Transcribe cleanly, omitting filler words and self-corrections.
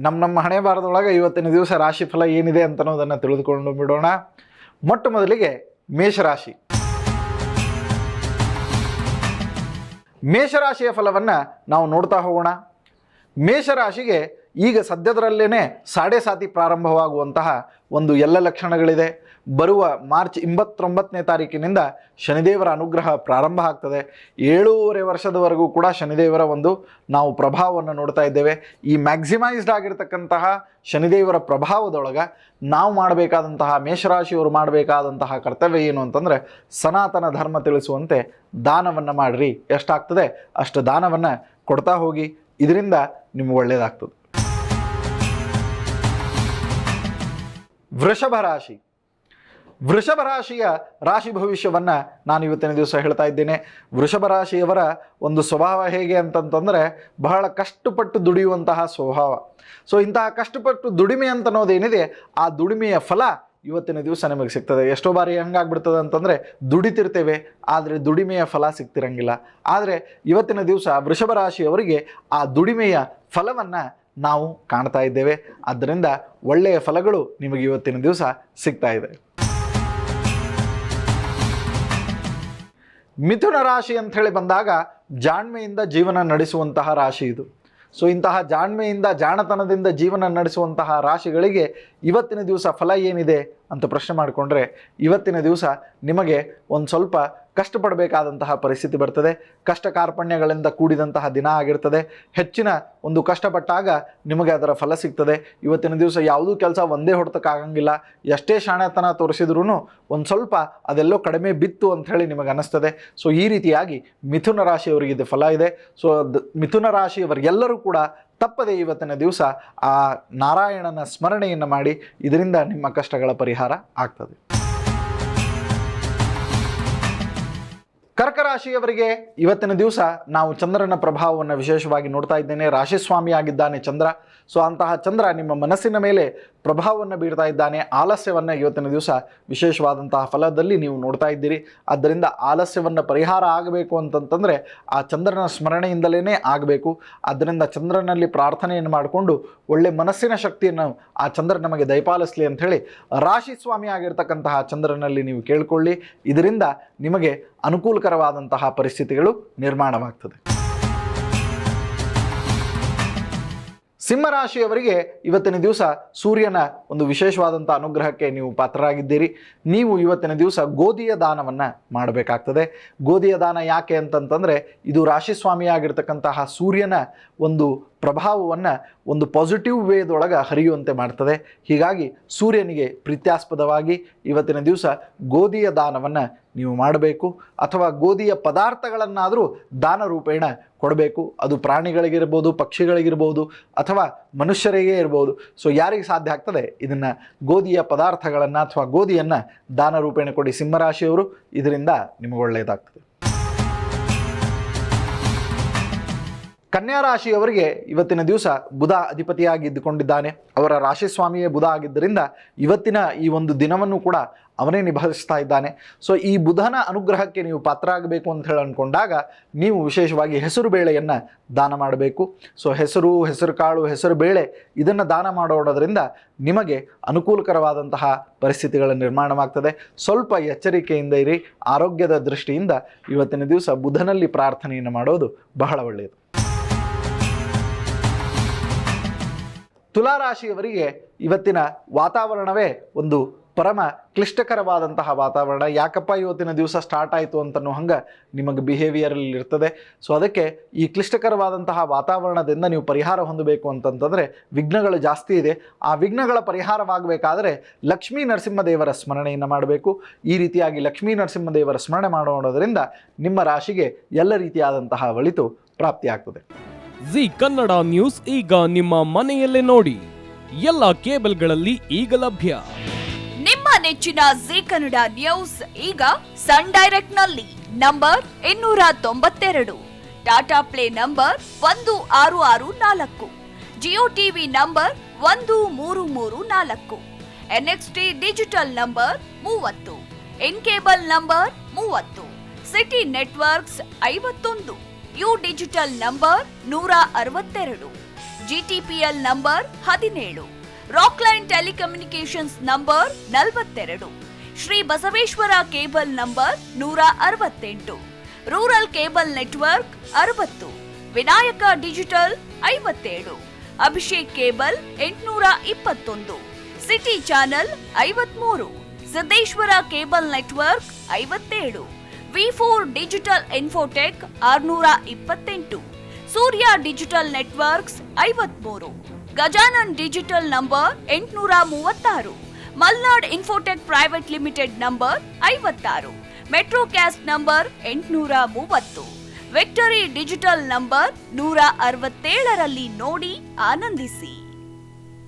ನಮ್ಮ ಹಣೆ ಬಾರದೊಳಗೆ ಇವತ್ತಿನ ದಿವಸ ರಾಶಿ ಫಲ ಏನಿದೆ ಅಂತ ಅನ್ನೋದನ್ನು ತಿಳಿದುಕೊಂಡು ಬಿಡೋಣ. ಮೊಟ್ಟ ಮೊದಲಿಗೆ ಮೇಷರಾಶಿ. ಮೇಷರಾಶಿಯ ಫಲವನ್ನು ನಾವು ನೋಡ್ತಾ ಹೋಗೋಣ. ಮೇಷರಾಶಿಗೆ ಈಗ ಸದ್ಯದರಲ್ಲೇ ಸಾಡೆ ಸಾತಿ ಪ್ರಾರಂಭವಾಗುವಂತಹ ಒಂದು ಎಲ್ಲ ಲಕ್ಷಣಗಳಿದೆ. ಬರುವ ಮಾರ್ಚ್ 29ನೇ ತಾರೀಕಿನಿಂದ ಶನಿದೇವರ ಅನುಗ್ರಹ ಪ್ರಾರಂಭ ಆಗ್ತದೆ. 7.5 ವರ್ಷದವರೆಗೂ ಕೂಡ ಶನಿದೇವರ ಒಂದು ನಾವು ಪ್ರಭಾವವನ್ನು ನೋಡ್ತಾ ಇದ್ದೇವೆ. ಈ ಮ್ಯಾಕ್ಸಿಮೈಸ್ಡ್ ಆಗಿರ್ತಕ್ಕಂತಹ ಶನಿದೇವರ ಪ್ರಭಾವದೊಳಗೆ ನಾವು ಮಾಡಬೇಕಾದಂತಹ, ಮೇಷರಾಶಿಯವರು ಮಾಡಬೇಕಾದಂತಹ ಕರ್ತವ್ಯ ಏನು ಅಂತಂದರೆ, ಸನಾತನ ಧರ್ಮ ತಿಳಿಸುವಂತೆ ದಾನವನ್ನು ಮಾಡಿರಿ. ಎಷ್ಟಾಗ್ತದೆ ಅಷ್ಟು ದಾನವನ್ನು ಕೊಡ್ತಾ ಹೋಗಿ. ಇದರಿಂದ ನಿಮ್ಗೆ ಒಳ್ಳೆಯದಾಗ್ತದೆ. ವೃಷಭ ರಾಶಿ. ವೃಷಭ ರಾಶಿಯ ರಾಶಿ ಭವಿಷ್ಯವನ್ನು ನಾನು ಇವತ್ತಿನ ದಿವಸ ಹೇಳ್ತಾ ಇದ್ದೇನೆ. ವೃಷಭ ರಾಶಿಯವರ ಒಂದು ಸ್ವಭಾವ ಹೇಗೆ ಅಂತಂತಂದರೆ, ಬಹಳ ಕಷ್ಟಪಟ್ಟು ದುಡಿಯುವಂತಹ ಸ್ವಭಾವ. ಸೊ ಇಂತಹ ಕಷ್ಟಪಟ್ಟು ದುಡಿಮೆ ಅಂತ ಅನ್ನೋದೇನಿದೆ, ಆ ದುಡಿಮೆಯ ಫಲ ಇವತ್ತಿನ ದಿವಸ ನಿಮಗೆ ಸಿಗ್ತದೆ. ಎಷ್ಟೋ ಬಾರಿ ಹೆಂಗಾಗ್ಬಿಡ್ತದೆ ಅಂತಂದರೆ, ದುಡಿತಿರ್ತೇವೆ ಆದರೆ ದುಡಿಮೆಯ ಫಲ ಸಿಗ್ತಿರಂಗಿಲ್ಲ. ಆದರೆ ಇವತ್ತಿನ ದಿವಸ ವೃಷಭ ರಾಶಿಯವರಿಗೆ ಆ ದುಡಿಮೆಯ ಫಲವನ್ನು ನಾವು ಕಾಣ್ತಾ ಇದ್ದೇವೆ. ಆದ್ದರಿಂದ ಒಳ್ಳೆಯ ಫಲಗಳು ನಿಮಗೆ ಇವತ್ತಿನ ದಿವಸ ಸಿಗ್ತಾ ಇದೆ. ಮಿಥುನ ರಾಶಿ ಅಂಥೇಳಿ ಬಂದಾಗ ಜಾಣ್ಮೆಯಿಂದ ಜೀವನ ನಡೆಸುವಂತಹ ರಾಶಿ ಇದು. ಸೊ ಇಂತಹ ಜಾಣ್ಮೆಯಿಂದ, ಜಾಣತನದಿಂದ ಜೀವನ ನಡೆಸುವಂತಹ ರಾಶಿಗಳಿಗೆ ಇವತ್ತಿನ ದಿವಸ ಫಲ ಏನಿದೆ ಅಂತ ಪ್ರಶ್ನೆ ಮಾಡಿಕೊಂಡ್ರೆ, ಇವತ್ತಿನ ದಿವಸ ನಿಮಗೆ ಒಂದು ಸ್ವಲ್ಪ ಕಷ್ಟಪಡಬೇಕಾದಂತಹ ಪರಿಸ್ಥಿತಿ ಬರ್ತದೆ. ಕಷ್ಟ ಕಾರ್ಪಣ್ಯಗಳಿಂದ ಕೂಡಿದಂತಹ ದಿನ ಆಗಿರ್ತದೆ. ಹೆಚ್ಚಿನ ಒಂದು ಕಷ್ಟಪಟ್ಟಾಗ ನಿಮಗೆ ಅದರ ಫಲ ಸಿಗ್ತದೆ. ಇವತ್ತಿನ ದಿವಸ ಯಾವುದೂ ಕೆಲಸ ಒಂದೇ ಹೊಡೆತಕ್ಕಾಗಂಗಿಲ್ಲ. ಎಷ್ಟೇ ಶಾಣೆತನ ತೋರಿಸಿದ್ರೂ ಒಂದು ಸ್ವಲ್ಪ ಅದೆಲ್ಲೋ ಕಡಿಮೆ ಬಿತ್ತು ಅಂಥೇಳಿ ನಿಮಗೆ ಅನ್ನಿಸ್ತದೆ. ಸೊ ಈ ರೀತಿಯಾಗಿ ಮಿಥುನ ರಾಶಿಯವರಿಗೆ ಇದು ಫಲ ಇದೆ. ಸೊ ಮಿಥುನ ರಾಶಿಯವರೆಲ್ಲರೂ ಕೂಡ ತಪ್ಪದೆ ಇವತ್ತಿನ ದಿವಸ ಆ ನಾರಾಯಣನ ಸ್ಮರಣೆಯನ್ನು ಮಾಡಿ. ಇದರಿಂದ ನಿಮ್ಮ ಕಷ್ಟಗಳ ಪರಿಹಾರ ಆಗ್ತದೆ. ಕರ್ಕ ರಾಶಿಯವರಿಗೆ ಇವತ್ತಿನ ದಿವಸ ನಾವು ಚಂದ್ರನ ಪ್ರಭಾವವನ್ನು ವಿಶೇಷವಾಗಿ ನೋಡ್ತಾ ಇದ್ದೇನೆ. ರಾಶಿಸ್ವಾಮಿ ಆಗಿದ್ದಾನೆ ಚಂದ್ರ. ಸೊ ಅಂತಹ ಚಂದ್ರ ನಿಮ್ಮ ಮನಸ್ಸಿನ ಮೇಲೆ ಪ್ರಭಾವವನ್ನು ಬೀರ್ತಾ ಇದ್ದಾನೆ. ಆಲಸ್ಯವನ್ನು ಇವತ್ತಿನ ದಿವಸ ವಿಶೇಷವಾದಂತಹ ಫಲದಲ್ಲಿ ನೀವು ನೋಡ್ತಾ ಇದ್ದೀರಿ. ಆದ್ದರಿಂದ ಆಲಸ್ಯವನ್ನು ಪರಿಹಾರ ಆಗಬೇಕು ಅಂತಂತಂದರೆ ಆ ಚಂದ್ರನ ಸ್ಮರಣೆಯಿಂದಲೇ ಆಗಬೇಕು. ಆದ್ದರಿಂದ ಚಂದ್ರನಲ್ಲಿ ಪ್ರಾರ್ಥನೆಯನ್ನು ಮಾಡಿಕೊಂಡು ಒಳ್ಳೆ ಮನಸ್ಸಿನ ಶಕ್ತಿಯನ್ನು ಆ ಚಂದ್ರ ನಮಗೆ ದಯಪಾಲಿಸಲಿ ಅಂಥೇಳಿ ರಾಶಿಸ್ವಾಮಿ ಆಗಿರ್ತಕ್ಕಂತಹ ಚಂದ್ರನಲ್ಲಿ ನೀವು ಕೇಳಿಕೊಳ್ಳಿ. ಇದರಿಂದ ನಿಮಗೆ ಅನುಕೂಲಕರವಾದಂತಹ ಪರಿಸ್ಥಿತಿಗಳು ನಿರ್ಮಾಣವಾಗ್ತದೆ. ಸಿಂಹರಾಶಿಯವರಿಗೆ ಇವತ್ತಿನ ದಿವಸ ಸೂರ್ಯನ ಒಂದು ವಿಶೇಷವಾದಂಥ ಅನುಗ್ರಹಕ್ಕೆ ನೀವು ಪಾತ್ರರಾಗಿದ್ದೀರಿ. ನೀವು ಇವತ್ತಿನ ದಿವಸ ಗೋಧಿಯ ದಾನವನ್ನು ಮಾಡಬೇಕಾಗ್ತದೆ. ಗೋಧಿಯ ದಾನ ಯಾಕೆ ಅಂತಂತಂದರೆ, ಇದು ರಾಶಿಸ್ವಾಮಿಯಾಗಿರ್ತಕ್ಕಂತಹ ಸೂರ್ಯನ ಒಂದು ಪ್ರಭಾವವನ್ನು ಒಂದು ಪಾಸಿಟಿವ್ ವೇದೊಳಗೆ ಹರಿಯುವಂತೆ ಮಾಡ್ತದೆ. ಹೀಗಾಗಿ ಸೂರ್ಯನಿಗೆ ಪ್ರೀತ್ಯಾಸ್ಪದವಾಗಿ ಇವತ್ತಿನ ದಿವಸ ಗೋಧಿಯ ದಾನವನ್ನು ನೀವು ಮಾಡಬೇಕು. ಅಥವಾ ಗೋಧಿಯ ಪದಾರ್ಥಗಳನ್ನಾದರೂ ದಾನ ರೂಪೇಣ ಕೊಡಬೇಕು. ಅದು ಪ್ರಾಣಿಗಳಿಗಿರ್ಬೋದು, ಪಕ್ಷಿಗಳಿಗಿರ್ಬೋದು, ಅಥವಾ ಮನುಷ್ಯರಿಗೆ ಇರ್ಬೋದು. ಸೊ ಯಾರಿಗೆ ಸಾಧ್ಯ ಆಗ್ತದೆ ಇದನ್ನು ಗೋಧಿಯ ಪದಾರ್ಥಗಳನ್ನು ಅಥವಾ ಗೋಧಿಯನ್ನು ದಾನ ರೂಪೇಣ ಕೊಡಿ ಸಿಂಹರಾಶಿಯವರು. ಇದರಿಂದ ನಿಮಗೆ ಒಳ್ಳೆಯದಾಗ್ತದೆ. ಕನ್ಯಾ ರಾಶಿಯವರಿಗೆ ಇವತ್ತಿನ ದಿವಸ ಬುಧ ಅಧಿಪತಿಯಾಗಿ ಇದ್ದುಕೊಂಡಿದ್ದಾನೆ. ಅವರ ರಾಶಿಸ್ವಾಮಿಯೇ ಬುಧ ಆಗಿದ್ದರಿಂದ ಇವತ್ತಿನ ಈ ಒಂದು ದಿನವನ್ನು ಕೂಡ ಅವನೇ ನಿಭಾಯಿಸ್ತಾ ಇದ್ದಾನೆ. ಸೊ ಈ ಬುಧನ ಅನುಗ್ರಹಕ್ಕೆ ನೀವು ಪಾತ್ರ ಆಗಬೇಕು ಅಂತ ಹೇಳಿ ಅಂದ್ಕೊಂಡಾಗ ನೀವು ವಿಶೇಷವಾಗಿ ಹೆಸರು ಬೇಳೆಯನ್ನು ದಾನ ಮಾಡಬೇಕು. ಸೊ ಹೆಸರು ಕಾಳು, ಹೆಸರು ಬೇಳೆ ಇದನ್ನು ದಾನ ಮಾಡೋದ್ರಿಂದ ನಿಮಗೆ ಅನುಕೂಲಕರವಾದಂತಹ ಪರಿಸ್ಥಿತಿಗಳ ನಿರ್ಮಾಣವಾಗ್ತದೆ. ಸ್ವಲ್ಪ ಎಚ್ಚರಿಕೆಯಿಂದ ಇರಿ. ಆರೋಗ್ಯದ ದೃಷ್ಟಿಯಿಂದ ಇವತ್ತಿನ ದಿವಸ ಬುಧನಲ್ಲಿ ಪ್ರಾರ್ಥನೆಯನ್ನು ಮಾಡೋದು ಬಹಳ ಒಳ್ಳೆಯದು. ತುಲಾರಾಶಿಯವರಿಗೆ ಇವತ್ತಿನ ವಾತಾವರಣವೇ ಒಂದು ಪರಮ ಕ್ಲಿಷ್ಟಕರವಾದಂತಹ ವಾತಾವರಣ. ಯಾಕಪ್ಪ ಇವತ್ತಿನ ದಿವಸ ಸ್ಟಾರ್ಟ್ ಆಯಿತು ಅಂತನೋ ಹಂಗೆ ನಿಮಗೆ ಬಿಹೇವಿಯರಲ್ಲಿ ಇರ್ತದೆ. ಸೊ ಅದಕ್ಕೆ ಈ ಕ್ಲಿಷ್ಟಕರವಾದಂತಹ ವಾತಾವರಣದಿಂದ ನೀವು ಪರಿಹಾರ ಹೊಂದಬೇಕು ಅಂತಂತಂದರೆ ವಿಘ್ನಗಳು ಜಾಸ್ತಿ ಇದೆ. ಆ ವಿಘ್ನಗಳ ಪರಿಹಾರವಾಗಬೇಕಾದರೆ ಲಕ್ಷ್ಮೀ ನರಸಿಂಹದೇವರ ಸ್ಮರಣೆಯನ್ನು ಮಾಡಬೇಕು. ಈ ರೀತಿಯಾಗಿ ಲಕ್ಷ್ಮೀ ನರಸಿಂಹದೇವರ ಸ್ಮರಣೆ ಮಾಡೋದ್ರಿಂದ ನಿಮ್ಮ ರಾಶಿಗೆ ಎಲ್ಲ ರೀತಿಯಾದಂತಹ ಒಳಿತು ಪ್ರಾಪ್ತಿಯಾಗ್ತದೆ. ಜಿ ಕನ್ನಡ ನ್ಯೂಸ್ ಈಗ ನಿಮ್ಮ ಮನೆಯಲ್ಲೇ ನೋಡಿ. ಎಲ್ಲ ಕೇಬಲ್ಗಳಲ್ಲಿ ಈಗ ಲಭ್ಯ. ನಿಮ್ಮ ನೆಚ್ಚಿನ ಜಿ ಕನ್ನಡ ನ್ಯೂಸ್ ಈಗ ಸನ್ ಡೈರೆಕ್ಟ್ ನಲ್ಲಿ number 292, Tata play number 1664, Jio TV number 1334, NXT digital number 30, in cable number 30, city networks 51, U digital number 162, GTPL number 17, Rockline telecommunications number 42, Shri Basaveshwara cable number 168, rural cable network 60, Vinayaka digital 57, Abhishek cable 821, city channel 53, Siddeshwara cable network 57, V4 digital Infotech 628, Surya digital networks 53, Gajanan digital number 836, Malnad Infotech private limited number 56, Metrocast number 830, victory digital number 167ರಲ್ಲಿ ನೋಡಿ ಆನಂದಿಸಿ.